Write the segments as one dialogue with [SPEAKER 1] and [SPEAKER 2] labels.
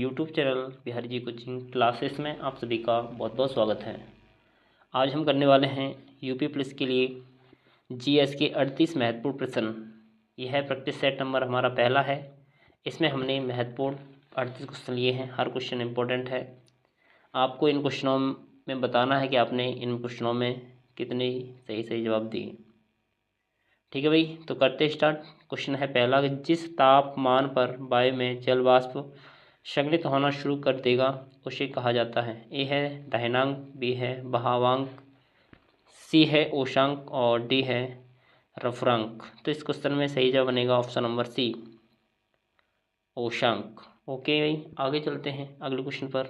[SPEAKER 1] YouTube channel Bihari ji coaching classes में आप सभी का बहुत बहुत स्वागत है। आज हम करने वाले हैं यूपी पुलिस के लिए जीएस के 38 महत्वपूर्ण प्रश्न। यह प्रैक्टिस सेट नंबर हमारा पहला है। इसमें हमने महत्वपूर्ण 38 क्वेश्चन लिए हैं। हर क्वेश्चन इम्पोर्टेंट है। आपको इन क्वेश्चनों में बताना है कि आपने इन क्वेश्चनों में कितने सही जवाब दिए। ठीक है भाई, तो करते स्टार्ट। क्वेश्चन है पहला कि जिस तापमान पर वायु में जल वाष्प संघनित होना शुरू कर देगा उसे कहा जाता है। ए है दहनांक, बी है बहावांक, सी है ओशांक और डी है रफरांक। तो इस क्वेश्चन में सही जवाब बनेगा ऑप्शन नंबर सी, ओशांक। ओके भाई, आगे चलते हैं अगले क्वेश्चन पर।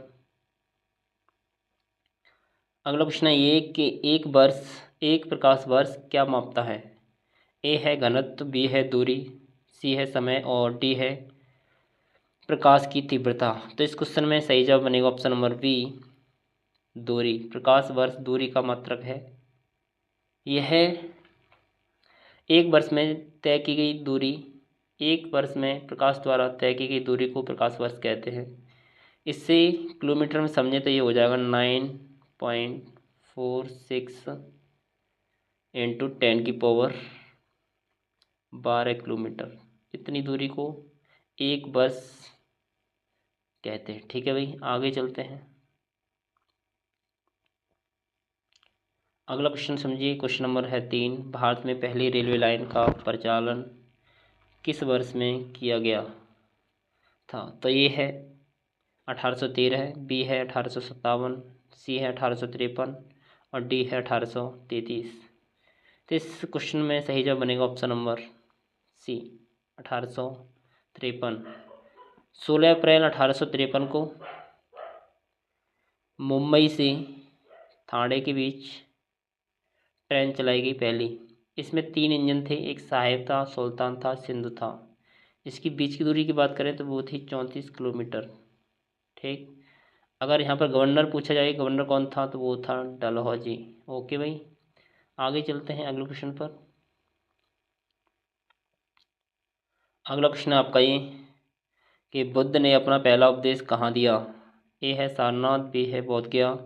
[SPEAKER 1] अगला क्वेश्चन है ये कि एक प्रकाश वर्ष क्या मापता है। ए है घनत्व, बी है दूरी, सी है समय और डी है प्रकाश की तीव्रता। तो इस क्वेश्चन में सही जवाब बनेगा ऑप्शन नंबर बी, दूरी। प्रकाश वर्ष दूरी का मात्रक है। यह एक वर्ष में तय की गई दूरी, एक वर्ष में प्रकाश द्वारा तय की गई दूरी को प्रकाश वर्ष कहते हैं। इससे किलोमीटर में समझे तो ये हो जाएगा 9.46 इंटू 10⁻12 किलोमीटर। इतनी दूरी को एक वर्ष कहते हैं। ठीक है भाई, आगे चलते हैं। अगला क्वेश्चन समझिए। क्वेश्चन नंबर है 3। भारत में पहली रेलवे लाइन का परिचालन किस वर्ष में किया गया था। तो ये है 1813 है, बी है 1857, सी है 1853 और डी है 1833। तो इस क्वेश्चन में सही जवाब बनेगा ऑप्शन नंबर सी, 1853। 16 अप्रैल 1853 को मुंबई से ठाणे के बीच ट्रेन चलाई गई पहली। इसमें 3 इंजन थे, एक साहेब था, सुल्तान था, सिंधु था। इसकी बीच की दूरी की बात करें तो वो थी 34 किलोमीटर। ठीक, अगर यहाँ पर गवर्नर पूछा जाए गवर्नर कौन था तो वो था डलहौजी। ओके भाई, आगे चलते हैं अगले क्वेश्चन पर। अगला क्वेश्चन है आपका ये कि बुद्ध ने अपना पहला उपदेश कहाँ दिया। ए है सारनाथ, बी है बोध गया,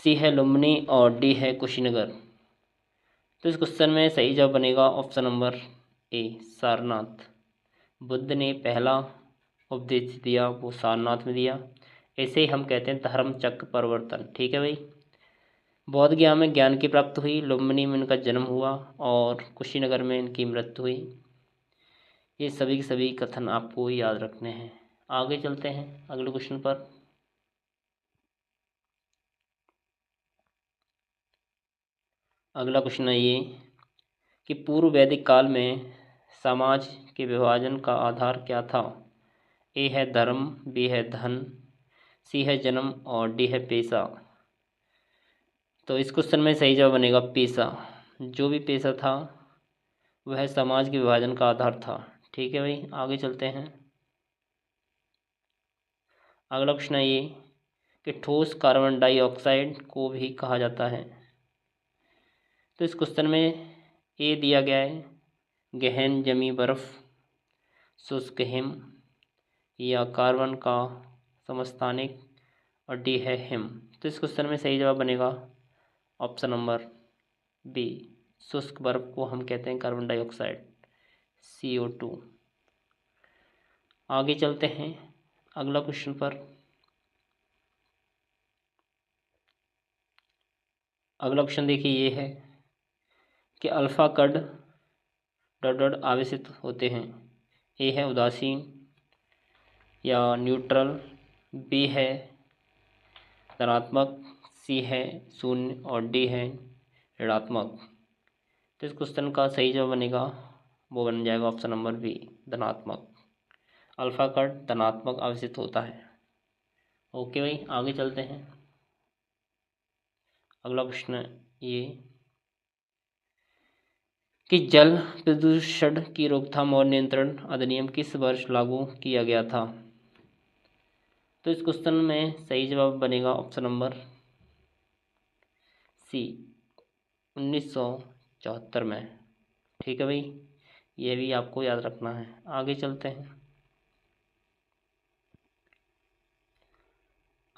[SPEAKER 1] सी है लुम्बिनी और डी है कुशीनगर। तो इस क्वेश्चन में सही जवाब बनेगा option number A, Sarnath. Buddha ने पहला उपदेश दिया वो सारनाथ में दिया। ऐसे ही हम कहते हैं धर्म चक्र परिवर्तन। ठीक है भाई, बोध गया में ज्ञान की प्राप्ति हुई, लुम्बिनी में इनका जन्म हुआ और कुशीनगर में इनकी मृत्यु हुई। ये सभी के सभी कथन आपको याद रखने हैं। आगे चलते हैं अगले क्वेश्चन पर। अगला क्वेश्चन है ये कि पूर्व वैदिक काल में समाज के विभाजन का आधार क्या था। ए है धर्म, बी है धन, सी है जन्म और डी है पेशा। तो इस क्वेश्चन में सही जवाब बनेगा पेशा। जो भी पेशा था वह समाज के विभाजन का आधार था। ठीक है भाई, आगे चलते हैं। अगला क्वेश्चन है ये कि ठोस कार्बन डाइऑक्साइड को भी कहा जाता है। तो इस क्वेश्चन में ए दिया गया है गहन जमी बर्फ, शुष्क हिम या कार्बन का समस्थानिक और डी है हिम। तो इस क्वेश्चन में सही जवाब बनेगा ऑप्शन नंबर बी, शुष्क बर्फ को हम कहते हैं कार्बन डाइऑक्साइड, CO2। आगे चलते हैं अगला क्वेश्चन पर। अगला क्वेश्चन देखिए ये है कि अल्फा कण डॉट डॉट आवेशित होते हैं। ए है उदासीन या न्यूट्रल, बी है धनात्मक, सी है शून्य और डी है ऋणात्मक। तो इस क्वेश्चन का सही जवाब बनेगा वो बन जाएगा ऑप्शन नंबर बी, धनात्मक। अल्फा कण धनात्मक आवेशित होता है। ओके भाई, आगे चलते हैं। अगला क्वेश्चन है ये कि जल प्रदूषण की रोकथाम और नियंत्रण अधिनियम किस वर्ष लागू किया गया था। तो इस क्वेश्चन में सही जवाब बनेगा ऑप्शन नंबर सी, 1974 में। ठीक है भाई, ये भी आपको याद रखना है। आगे चलते हैं।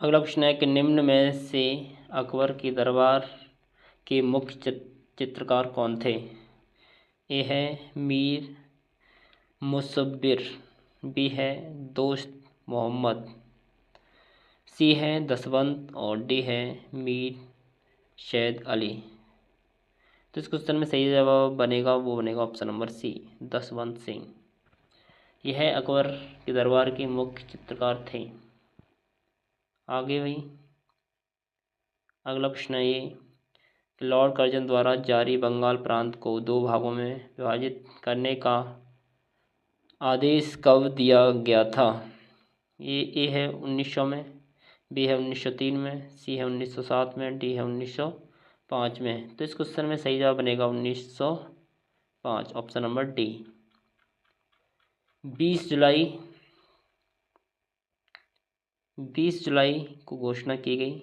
[SPEAKER 1] अगला क्वेश्चन है कि निम्न में से अकबर की दरबार के मुख्य चित्रकार कौन थे? ए है मीर मुसव्विर, बी है दोस्त मोहम्मद, सी है दसवंत और डी है मीर सैद अली। तो इस क्वेश्चन में सही जवाब बनेगा वो बनेगा ऑप्शन नंबर सी, दसवंत सिंह। यह अकबर के दरबार के मुख्य चित्रकार थे। आगे भाई अगला प्रश्न है ये, लॉर्ड कर्जन द्वारा जारी बंगाल प्रांत को दो भागों में विभाजित करने का आदेश कब दिया गया था? ये ए है 1900 में, बी है 1903 में, सी है 1907 में, डी है 1905 में। तो इस क्वेश्चन में सही जवाब बनेगा 1905, ऑप्शन नंबर डी। 20 जुलाई को घोषणा की गई,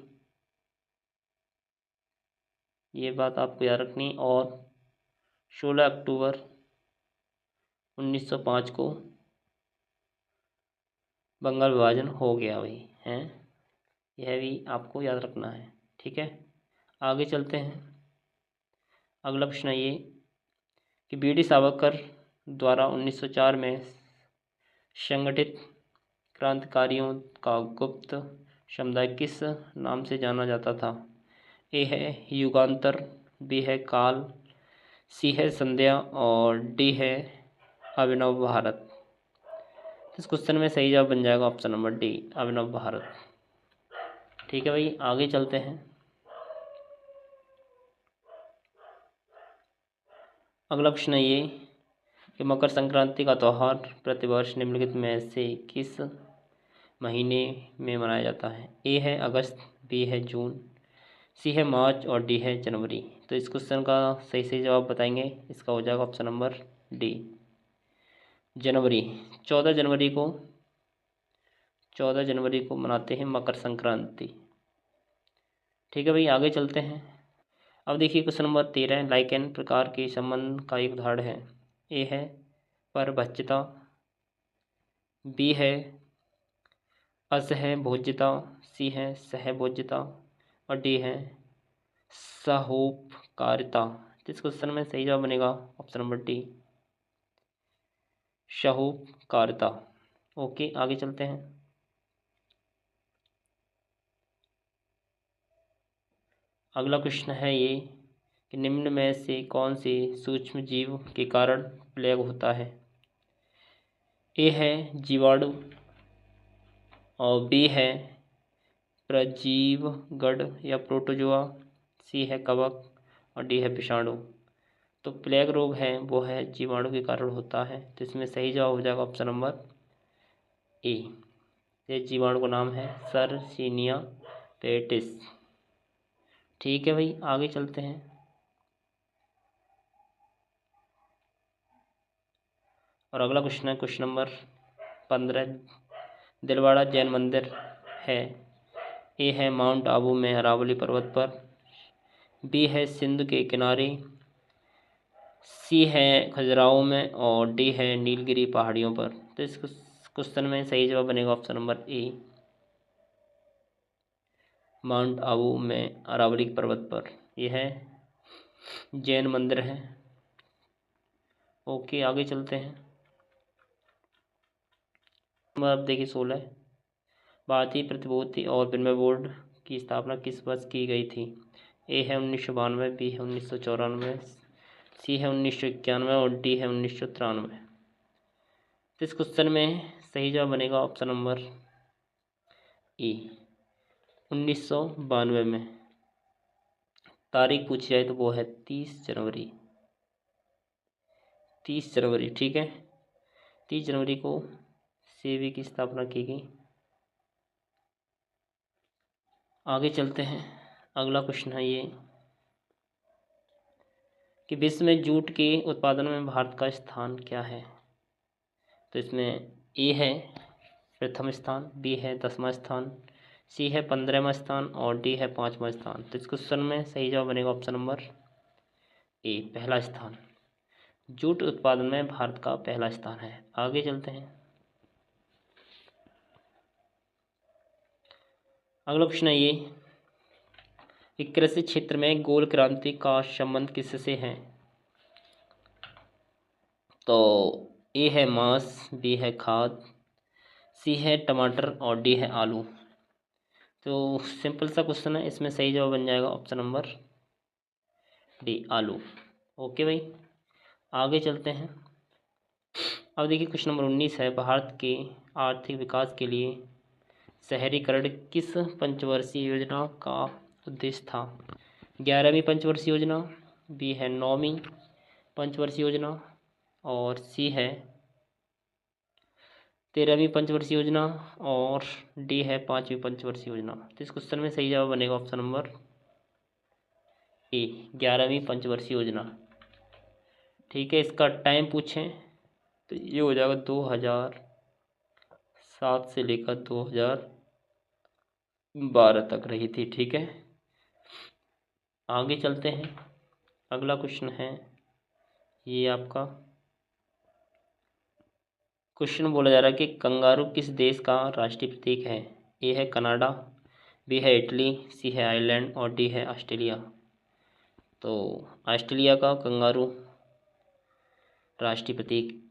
[SPEAKER 1] ये बात आपको याद रखनी। और 16 अक्टूबर 1905 को बंगाल विभाजन हो गया भाई हैं, यह भी आपको याद रखना है। ठीक है, आगे चलते हैं। अगला प्रश्न ये कि बी.डी. सावरकर द्वारा 1904 में संगठित क्रांतिकारियों का गुप्त समुदाय किस नाम से जाना जाता था? ए है युगांतर, बी है काल, सी है संध्या और डी है अभिनव भारत। इस क्वेश्चन में सही जवाब बन जाएगा ऑप्शन नंबर डी, अभिनव भारत। ठीक है भाई, आगे चलते हैं। अगला प्रश्न है ये कि मकर संक्रांति का त्यौहार प्रतिवर्ष निम्नलिखित में से किस महीने में मनाया जाता है? ए है अगस्त, बी है जून, सी है मार्च और डी है जनवरी। तो इस क्वेश्चन का सही जवाब बताएंगे, इसका हो जाएगा ऑप्शन नंबर डी, जनवरी। 14 जनवरी को मनाते हैं मकर संक्रांति। ठीक है भाई, आगे चलते हैं। अब देखिए क्वेश्चन नंबर 13, लाइकेन प्रकार के संबंध का एक उदाहरण है। ए है परभक्षता, बी है असहभोज्यता, सी है सहभोज्यता और डी है सहोपकारिता। इस क्वेश्चन में सही जवाब बनेगा ऑप्शन नंबर डी, सहोपकारिता। ओके, आगे चलते हैं। अगला क्वेश्चन है ये कि निम्न में से कौन से सूक्ष्म जीव के कारण प्लेग होता है? ए है जीवाणु और बी है प्रजीवगण या प्रोटोजोआ, सी है कवक और डी है विषाणु। तो प्लेग रोग है वो है जीवाणु के कारण होता है। तो इसमें सही जवाब हो जाएगा ऑप्शन नंबर ए। ये जीवाणु का नाम है सर्सिनिया पेटिस। ठीक है भाई, आगे चलते हैं। और अगला क्वेश्चन है क्वेश्चन नंबर 15, दिलवाड़ा जैन मंदिर है। ए है माउंट आबू में अरावली पर्वत पर, बी है सिंध के किनारे, सी है खजुराहो में और डी है नीलगिरी पहाड़ियों पर। तो इस क्वेश्चन में सही जवाब बनेगा option number A, mount Abu में अरावली पर्वत पर। यह है जैन मंदिर है। ओके, आगे चलते हैं। अब देखिए 16, भारतीय प्रतिभूति और विनिमय बोर्ड की स्थापना किस वर्ष की गई थी? ए है 1992, बी है 1994, सी है 1991 और डी है 1993। तो इस क्वेश्चन में सही जवाब बनेगा ऑप्शन नंबर ए, 1992 में। तारीख पूछी जाए तो वो है 30 जनवरी। 30 जनवरी, ठीक है, 30 जनवरी को सेबी की स्थापना की गई। आगे चलते हैं। अगला क्वेश्चन है ये कि विश्व में जूट के उत्पादन में भारत का स्थान क्या है? तो इसमें ए है प्रथम स्थान, बी है 10वां स्थान, सी है 15वां स्थान और डी है 5वां स्थान। तो इस क्वेश्चन में सही जवाब बनेगा ऑप्शन नंबर ए, पहला स्थान। जूट उत्पादन में भारत का पहला स्थान है। आगे चलते हैं। अगला क्वेश्चन है ये कि कृषि क्षेत्र में गोल क्रांति का संबंध किससे है? तो ए है मांस, बी है खाद, सी है टमाटर और डी है आलू। तो सिंपल सा क्वेश्चन है, इसमें सही जवाब बन जाएगा ऑप्शन नंबर डी आलू। ओके भाई, आगे चलते हैं। अब देखिए क्वेश्चन नंबर 19 है, भारत के आर्थिक विकास के लिए शहरीकरण किस पंचवर्षीय योजना का उद्देश्य था? 11वीं पंचवर्षीय योजना, बी है 9वीं पंचवर्षीय योजना और सी है 13वीं पंचवर्षीय योजना और डी है 5वीं पंचवर्षीय योजना। तो इस क्वेश्चन में सही जवाब बनेगा ऑप्शन नंबर ए 11वीं पंचवर्षीय योजना। ठीक है, इसका टाइम पूछें तो ये हो जाएगा 2007 से लेकर 2012 तक रही थी। ठीक है, आगे चलते हैं। अगला क्वेश्चन है ये आपका क्वेश्चन बोला जा रहा है कि कंगारू किस देश का राष्ट्रीय प्रतीक है? ए है कनाडा, बी है इटली, सी है आयरलैंड और डी है ऑस्ट्रेलिया। तो ऑस्ट्रेलिया का कंगारू राष्ट्रीय प्रतीक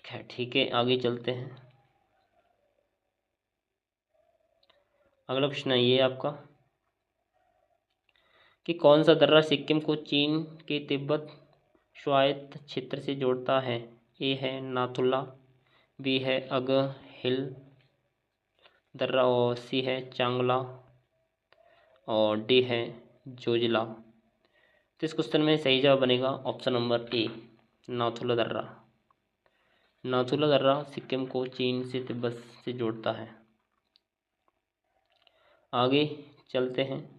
[SPEAKER 1] है। ठीक है, आगे चलते हैं। अगला क्वेश्चन है ये आपका कि कौन सा दर्रा सिक्किम को चीन के तिब्बत स्वायत्त क्षेत्र से जोड़ता है? ए है नाथुला, बी है अग हिल दर्रा और सी है चांगला और डी है जोजिला। तो इस क्वेश्चन में सही जवाब बनेगा ऑप्शन नंबर ए नाथुला दर्रा। नाथुला दर्रा सिक्किम को चीन से तिब्बत से जोड़ता है। आगे चलते हैं।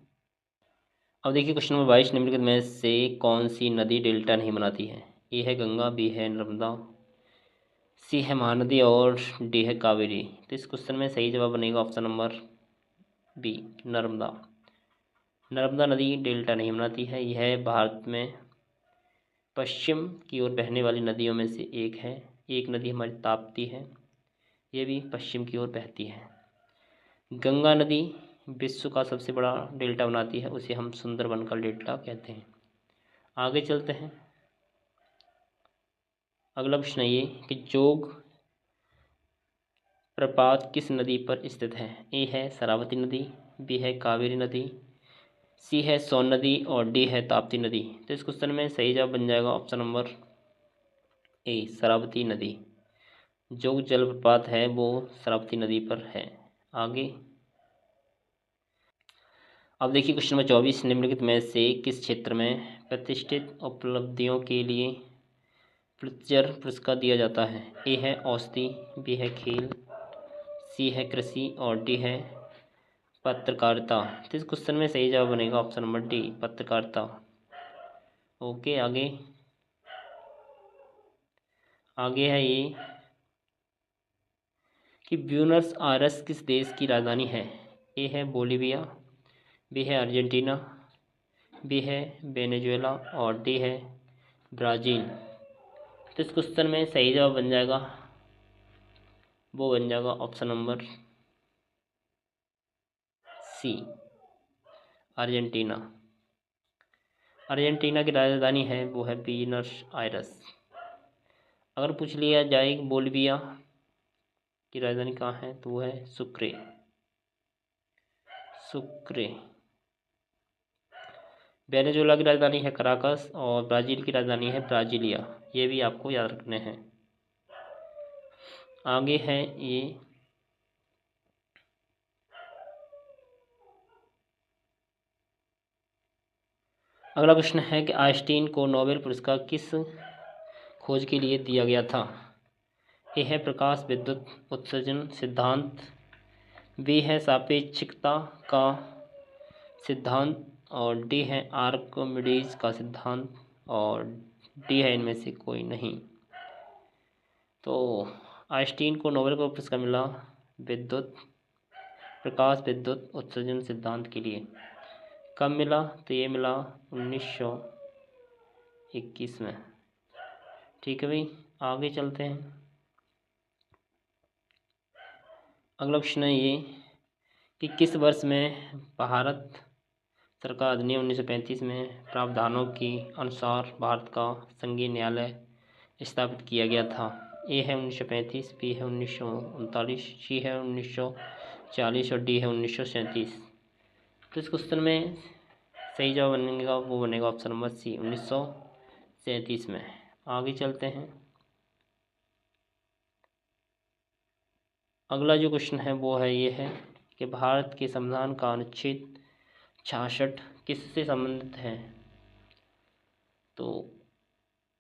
[SPEAKER 1] अब देखिए क्वेश्चन नंबर 22, निम्नलिखित में से कौन सी नदी डेल्टा नहीं बनाती है? ए है गंगा, बी है नर्मदा, सी है महानदी और डी है कावेरी। तो इस क्वेश्चन में सही जवाब बनेगा option number B Narmada. Narmada नदी डेल्टा नहीं बनाती है। यह भारत में पश्चिम की ओर बहने वाली नदियों में से एक है। एक नदी हमारी ताप्ती है, ये भी पश्चिम की ओर बहती है। गंगा नदी विश्व का सबसे बड़ा डेल्टा बनाती है, उसे हम सुंदरबन का डेल्टा कहते हैं। आगे चलते हैं। अगला प्रश्न ये कि जोग प्रपात किस नदी पर स्थित है? ए है शरावती नदी, बी है कावेरी नदी, सी है सोन नदी और डी है ताप्ती नदी। तो इस क्वेश्चन में सही जवाब बन जाएगा ऑप्शन नंबर ए शरावती नदी। जो जलप्रपात है वो शरावती नदी पर है। आगे अब देखिए क्वेश्चन नंबर 24, निम्नलिखित में से किस क्षेत्र में प्रतिष्ठित उपलब्धियों के लिए पुलित्जर पुरस्कार दिया जाता है? ए है औषधि, बी है खेल, सी है कृषि और डी है पत्रकारिता। तो इस क्वेश्चन में सही जवाब बनेगा ऑप्शन नंबर डी पत्रकारिता। ओके, आगे है ये कि ब्यूनस आयर्स किस देश की राजधानी है? ए है बोलीविया, बी है अर्जेंटीना, बी है वेनेजुएला और डी है ब्राज़ील। तो इस क्वेश्चन में सही जवाब बन जाएगा, वो बन जाएगा option number C Argentina. Argentina की राजधानी है वो है ब्यूनस आयर्स। अगर पूछ लिया जाए बोलीविया की राजधानी कहाँ है तो वो है सुक्रे। वेनेजुएला की राजधानी है कराकस और ब्राज़ील की राजधानी है ब्राज़ीलिया। ये भी आपको याद रखने हैं। आगे है ये अगला प्रश्न है कि आइंस्टीन को नोबेल पुरस्कार किस खोज के लिए दिया गया था? ए है प्रकाश विद्युत उत्सर्जन सिद्धांत, बी है सापेक्षिकता का सिद्धांत और डी है आर्किमिडीज का सिद्धांत और डी है इनमें से कोई नहीं। तो आइंस्टीन को नोबेल का पुरस्कार मिला प्रकाश विद्युत उत्सर्जन सिद्धांत के लिए। कब मिला? तो ये मिला 1921 में। ठीक है भाई, आगे चलते हैं। अगला प्रश्न है ये कि किस वर्ष में भारत सरकार अधिनियम 1935 में प्रावधानों के अनुसार भारत का संघीय न्यायालय स्थापित किया गया था? ए है 1935, बी है 1939, सी है 1940 और डी है 1937। तो इस क्वेश्चन में सही जवाब बनेगा वो बनेगा ऑप्शन नंबर सी, 1937 में। आगे चलते हैं। अगला जो क्वेश्चन है वो है ये है कि भारत के संविधान का अनुच्छेद 66 किससे संबंधित है? तो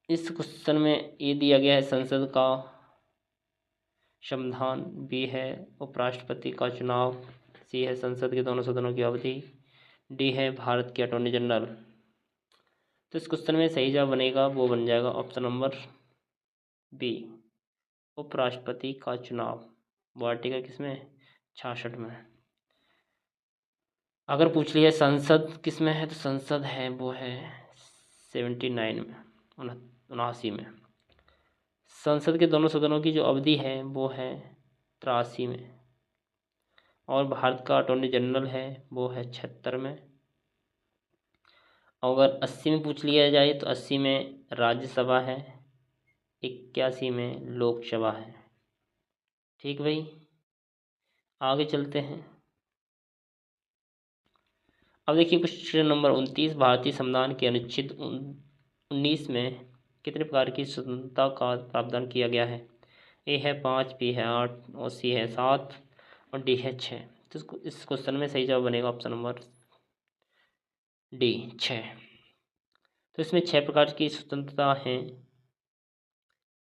[SPEAKER 1] इस क्वेश्चन में ये दिया गया है संसद का संविधान, बी है उपराष्ट्रपति का चुनाव, सी है संसद के दोनों सदनों की अवधि, डी है भारत के अटॉर्नी जनरल। तो इस क्वेश्चन में सही जवाब बनेगा वो बन जाएगा ऑप्शन नंबर बी, उपराष्ट्रपति का चुनाव। वो आर्टिकल किसमें? 66 में। अगर पूछ लिया संसद किस में है तो संसद है वो है 79 में, 79 में। संसद के दोनों सदनों की जो अवधि है वो है 83 में। और भारत का अटॉर्नी जनरल है वो है 76 में। अगर 80 में पूछ लिया जाए तो 80 में राज्यसभा है, 81 में लोकसभा है। ठीक भाई, आगे चलते हैं। अब देखिए क्वेश्चन नंबर 29, भारतीय संविधान के अनुच्छेद 19 में कितने प्रकार की स्वतंत्रता का प्रावधान किया गया है? ए है 5, बी है 8 और सी है 7 और डी है 6। तो इस क्वेश्चन में सही जवाब बनेगा ऑप्शन नंबर डी, 6। तो इसमें 6 प्रकार की स्वतंत्रता हैं।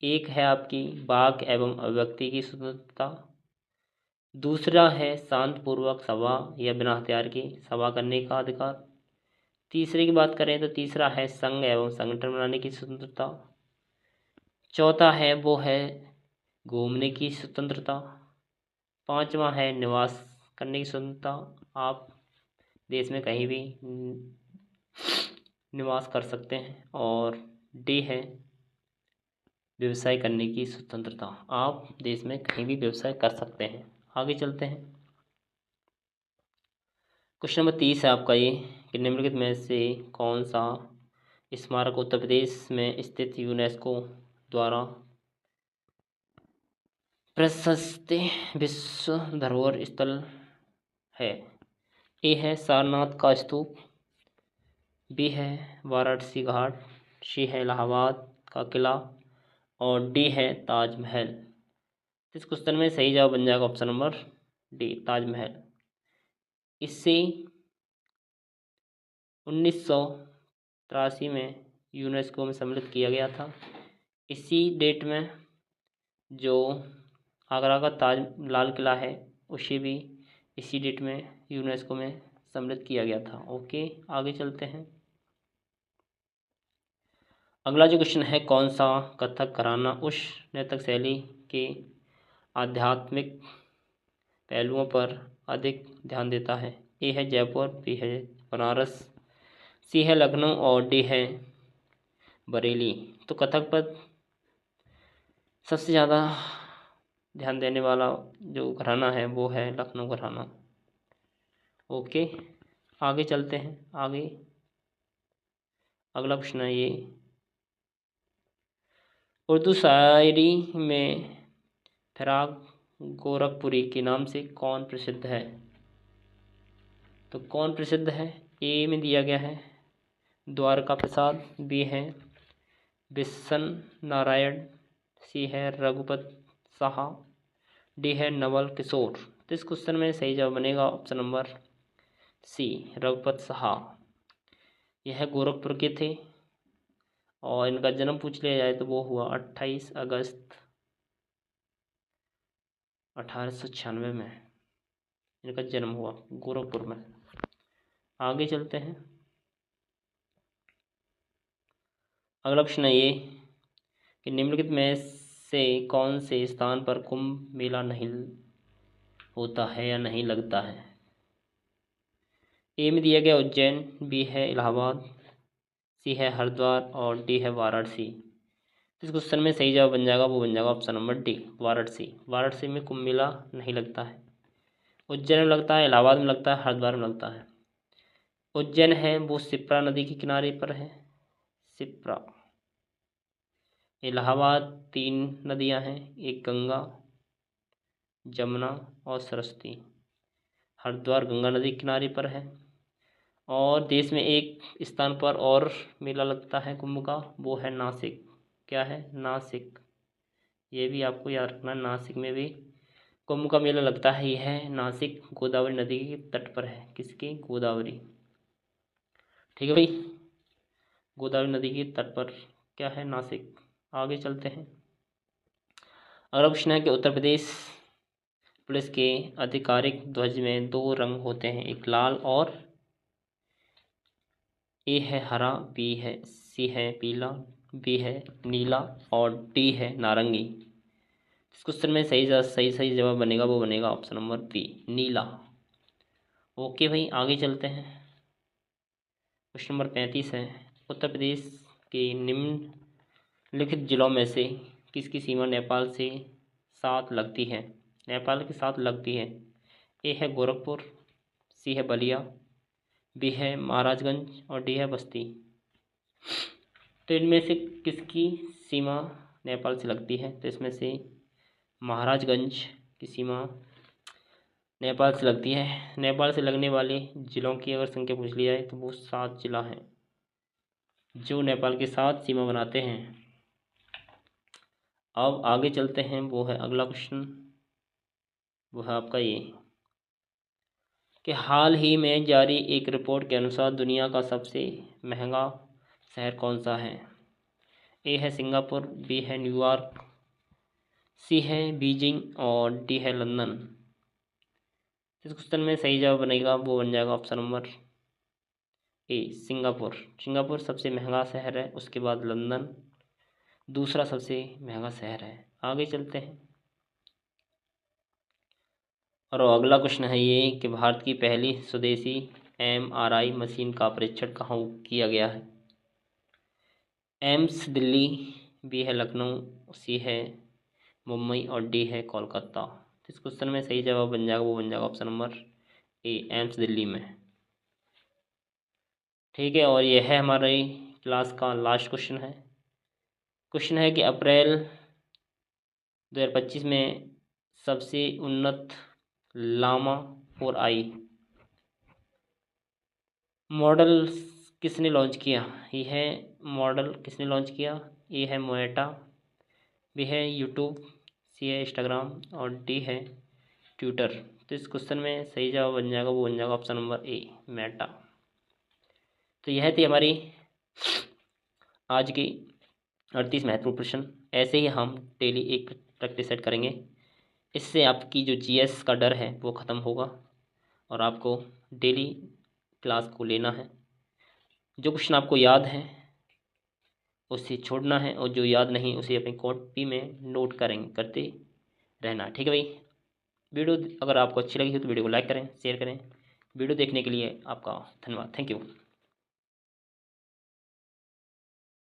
[SPEAKER 1] एक है आपकी वाक एवं अभिव्यक्ति की स्वतंत्रता, दूसरा है शांतिपूर्वक सभा या बिना हथियार के सभा करने का अधिकार, तीसरे की बात करें तो तीसरा है संघ एवं संगठन बनाने की स्वतंत्रता, चौथा है वो है घूमने की स्वतंत्रता, पांचवा है निवास करने की स्वतंत्रता, आप देश में कहीं भी निवास कर सकते हैं, और डी है व्यवसाय करने की स्वतंत्रता, आप देश में कहीं भी व्यवसाय कर सकते हैं। आगे चलते हैं। क्वेश्चन नंबर 30 है आपका ये कि निम्नलिखित में से कौन सा स्मारक उत्तर प्रदेश में स्थित यूनेस्को द्वारा प्रशस्त विश्व धरोहर स्थल है? ए है सारनाथ का स्तूप, बी है वाराणसी घाट, सी है इलाहाबाद का किला और डी है ताजमहल। इस क्वेश्चन में सही जवाब बन जाएगा ऑप्शन नंबर डी, ताजमहल। इससे 1983 में यूनेस्को में सम्मिलित किया गया था। इसी डेट में जो आगरा का ताज लाल किला है उसे भी इसी डेट में यूनेस्को में सम्मिलित किया गया था। ओके, आगे चलते हैं। अगला जो क्वेश्चन है, कौन सा कथक घराना उस नृत्य शैली के आध्यात्मिक पहलुओं पर अधिक ध्यान देता है? ए है जयपुर, बी है बनारस, सी है लखनऊ और डी है बरेली। तो कथक पर सबसे ज़्यादा ध्यान देने वाला जो घराना है वो है लखनऊ घराना। ओके, आगे चलते हैं। आगे अगला क्वेश्चन है ये, उर्दू शायरी में फिराक गोरखपुरी के नाम से कौन प्रसिद्ध है? तो कौन प्रसिद्ध है? ए में दिया गया है द्वारका प्रसाद, बी है बिशन नारायण, सी है रघुपत साहा, डी है नवल किशोर। तो इस क्वेश्चन में सही जवाब बनेगा option number C, Raghupat Saha. यह गोरखपुर के थे और इनका जन्म पूछ लिया जाए तो वो हुआ 28 अगस्त 1896 में इनका जन्म हुआ गोरखपुर में। आगे चलते हैं। अगला प्रश्न है ये कि निम्नलिखित में से कौन से स्थान पर कुंभ मेला नहीं होता है या नहीं लगता है? ए में दिया गया उज्जैन, बी है इलाहाबाद, सी है हरिद्वार और डी है वाराणसी। इस क्वेश्चन में सही जवाब बन जाएगा वो बन जाएगा option number D, Varanasi. Varanasi में कुंभ मेला नहीं लगता है। उज्जैन में लगता है, इलाहाबाद में लगता है, हरिद्वार में लगता है। उज्जैन है वो शिप्रा नदी के किनारे पर है, शिप्रा। इलाहाबाद 3 नदियां हैं, एक गंगा, जमुना और सरस्वती। हरिद्वार गंगा नदी के किनारे पर है। और देश में एक स्थान पर और मेला लगता है कुंभ का, वो है नासिक। क्या है? नासिक। ये भी आपको याद रखना, नासिक में भी कुंभ का मेला लगता है। यह है नासिक, गोदावरी नदी के तट पर है। किसकी? गोदावरी। ठीक है भाई, गोदावरी नदी के तट पर क्या है? नासिक। आगे चलते हैं। अगला क्वेश्चन है कि उत्तर प्रदेश पुलिस के आधिकारिक ध्वज में 2 रंग होते हैं, एक लाल और ए है हरा, बी है सी है पीला, बी है नीला और डी है नारंगी। इस क्वेश्चन में सही जवाब बनेगा वो बनेगा ऑप्शन नंबर बी, नीला। ओके भाई, आगे चलते हैं। क्वेश्चन नंबर 35 है, उत्तर प्रदेश के निम्नलिखित जिलों में से किसकी सीमा नेपाल से साथ लगती है? नेपाल के साथ लगती है। ए है गोरखपुर, सी है बलिया, बी है महाराजगंज और डी है बस्ती। तो इनमें से किसकी सीमा नेपाल से लगती है? तो इसमें से महाराजगंज की सीमा नेपाल से लगती है। नेपाल से लगने वाले ज़िलों की अगर संख्या पूछ ली जाए तो वो 7 जिला हैं जो नेपाल के साथ सीमा बनाते हैं। अब आगे चलते हैं, वो है अगला क्वेश्चन, वो है आपका ये कि हाल ही में जारी एक रिपोर्ट के अनुसार दुनिया का सबसे महंगा शहर कौन सा है? ए है सिंगापुर, बी है न्यूयॉर्क, सी है बीजिंग और डी है लंदन। इस क्वेश्चन में सही जवाब बनेगा वो बन जाएगा option number A, Singapore. Singapore सबसे महंगा शहर है, उसके बाद लंदन दूसरा सबसे महंगा शहर है। आगे चलते हैं और अगला क्वेश्चन है ये कि भारत की पहली स्वदेशी MRI मशीन का परीक्षण कहाँ किया गया है? एम्स दिल्ली, बी है लखनऊ, सी है मुंबई और डी है कोलकाता। इस क्वेश्चन में सही जवाब बन जाएगा वो बन जाएगा option number A, AIIMS Delhi में। ठीक है, और यह है हमारी क्लास का लास्ट क्वेश्चन है। क्वेश्चन है कि अप्रैल 2025 में सबसे उन्नत लामा 4i मॉडल किसने लॉन्च किया? यह मॉडल किसने लॉन्च किया? ए है मोएटा, बी है यूट्यूब, सी है इंस्टाग्राम और डी है ट्विटर। तो इस क्वेश्चन में सही जवाब बन जाएगा वो बन जाएगा ऑप्शन नंबर ए, मेटा। तो यह थी हमारी आज की 38 महत्वपूर्ण प्रश्न। ऐसे ही हम डेली एक प्रैक्टिस सेट करेंगे, इससे आपकी जो GS का डर है वो ख़त्म होगा और आपको डेली क्लास को लेना है। जो क्वेश्चन आपको याद है उसे छोड़ना है और जो याद नहीं उसे अपनी कॉपी में नोट करते रहना। ठीक है भाई, वीडियो अगर आपको अच्छी लगी हो तो वीडियो को लाइक करें, शेयर करें। वीडियो देखने के लिए आपका धन्यवाद। Thank you.